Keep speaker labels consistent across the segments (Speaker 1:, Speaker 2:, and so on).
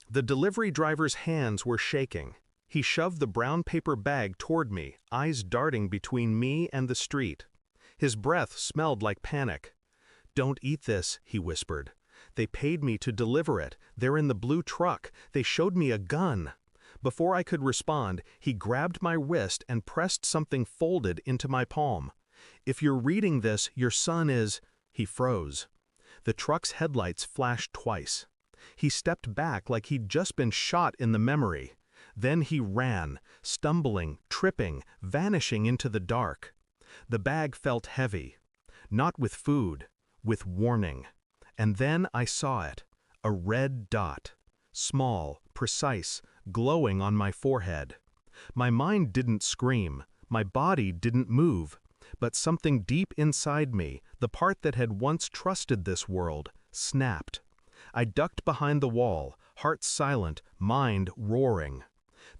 Speaker 1: The delivery driver's hands were shaking. He shoved the brown paper bag toward me, eyes darting between me and the street. His breath smelled like panic. "Don't eat this," he whispered. "They paid me to deliver it. They're in the blue truck. They showed me a gun." Before I could respond, he grabbed my wrist and pressed something folded into my palm. "If you're reading this, your son is—" He froze. The truck's headlights flashed twice. He stepped back like he'd just been shot in the memory. Then he ran, stumbling, tripping, vanishing into the dark. The bag felt heavy. Not with food, with warning. And then I saw it. A red dot. Small, precise, glowing on my forehead. My mind didn't scream. My body didn't move. But something deep inside me, the part that had once trusted this world, snapped. I ducked behind the wall, heart silent, mind roaring.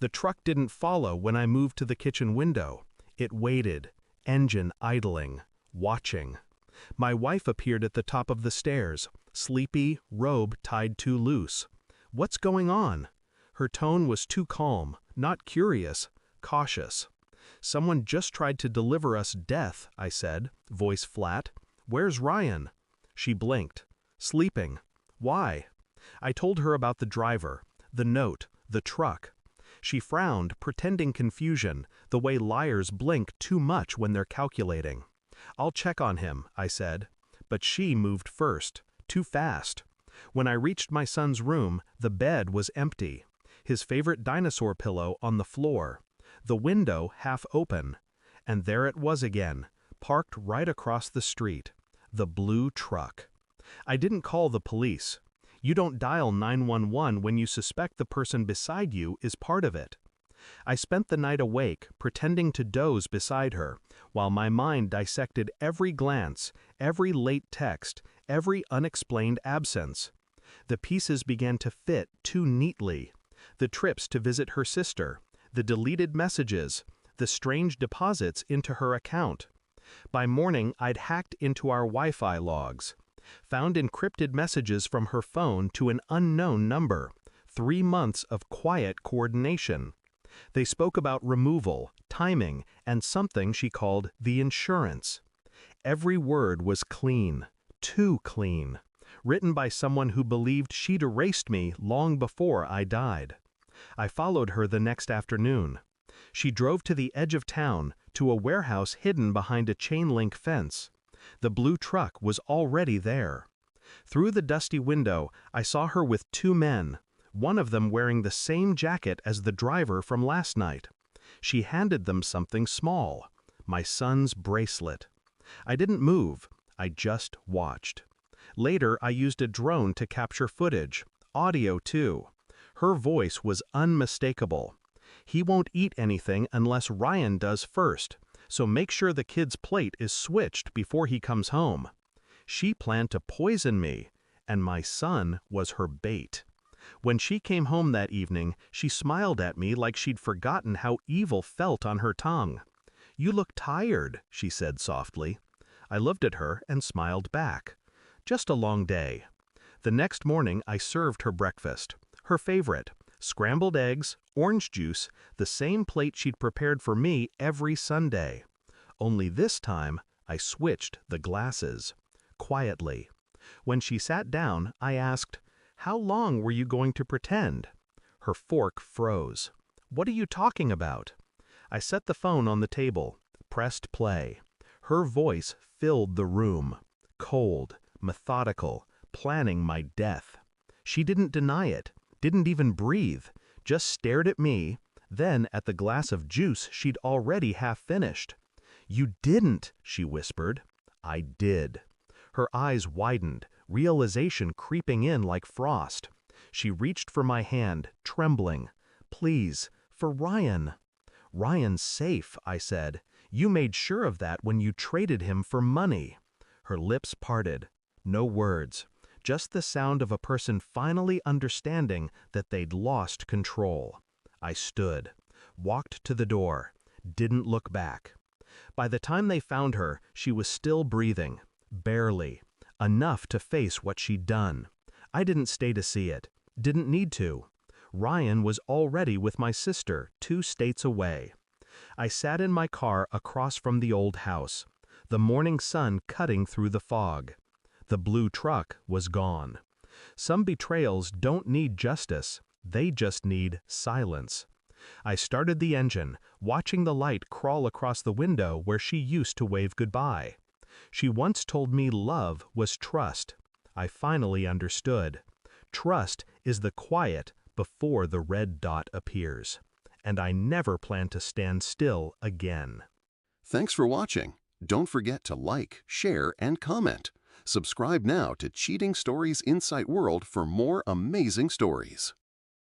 Speaker 1: The truck didn't follow when I moved to the kitchen window. It waited, engine idling, watching. My wife appeared at the top of the stairs, sleepy, robe tied too loose. "What's going on?" Her tone was too calm, not curious, cautious. "Someone just tried to deliver us death," I said, voice flat. "Where's Ryan?" She blinked. "Sleeping." "Why?" I told her about the driver, the note, the truck. She frowned, pretending confusion, the way liars blink too much when they're calculating. "I'll check on him," I said. But she moved first, too fast. When I reached my son's room, the bed was empty. His favorite dinosaur pillow on the floor. The window half open. And there it was again, parked right across the street. The blue truck. I didn't call the police. You don't dial 911 when you suspect the person beside you is part of it. I spent the night awake, pretending to doze beside her, while my mind dissected every glance, every late text, every unexplained absence. The pieces began to fit too neatly. The trips to visit her sister, the deleted messages, the strange deposits into her account. By morning, I'd hacked into our Wi-Fi logs. Found encrypted messages from her phone to an unknown number. 3 months of quiet coordination. They spoke about removal, timing, and something she called the insurance. Every word was clean, too clean, written by someone who believed she'd erased me long before I died. I followed her the next afternoon. She drove to the edge of town, to a warehouse hidden behind a chain-link fence. The blue truck was already there. Through the dusty window, I saw her with 2 men, one of them wearing the same jacket as the driver from last night. She handed them something small, my son's bracelet. I didn't move, I just watched. Later, I used a drone to capture footage, audio too. Her voice was unmistakable. "He won't eat anything unless Ryan does first. So make sure the kid's plate is switched before he comes home." She planned to poison me, and my son was her bait. When she came home that evening, she smiled at me like she'd forgotten how evil felt on her tongue. "You look tired," she said softly. I looked at her and smiled back. "Just a long day." The next morning I served her breakfast, her favorite. Scrambled eggs, orange juice, the same plate she'd prepared for me every Sunday. Only this time, I switched the glasses. Quietly. When she sat down, I asked, "How long were you going to pretend?" Her fork froze. "What are you talking about?" I set the phone on the table, pressed play. Her voice filled the room. Cold, methodical, planning my death. She didn't deny it. Didn't even breathe, just stared at me, then at the glass of juice she'd already half finished. "You didn't," she whispered. I did. Her eyes widened, realization creeping in like frost. She reached for my hand, trembling. "Please, for Ryan." "Ryan's safe," I said. "You made sure of that when you traded him for money." Her lips parted. No words. Just the sound of a person finally understanding that they'd lost control. I stood, walked to the door, didn't look back. By the time they found her, she was still breathing, barely, enough to face what she'd done. I didn't stay to see it, didn't need to. Ryan was already with my sister, 2 states away. I sat in my car across from the old house, the morning sun cutting through the fog. The blue truck was gone. Some betrayals don't need justice, they just need silence. I started the engine, watching the light crawl across the window where she used to wave goodbye. She once told me love was trust. I finally understood. Trust is the quiet before the red dot appears. And I never plan to stand still again.
Speaker 2: Thanks for watching. Don't forget to like, share, and comment. Subscribe now to Cheating Stories Insight World for more amazing stories.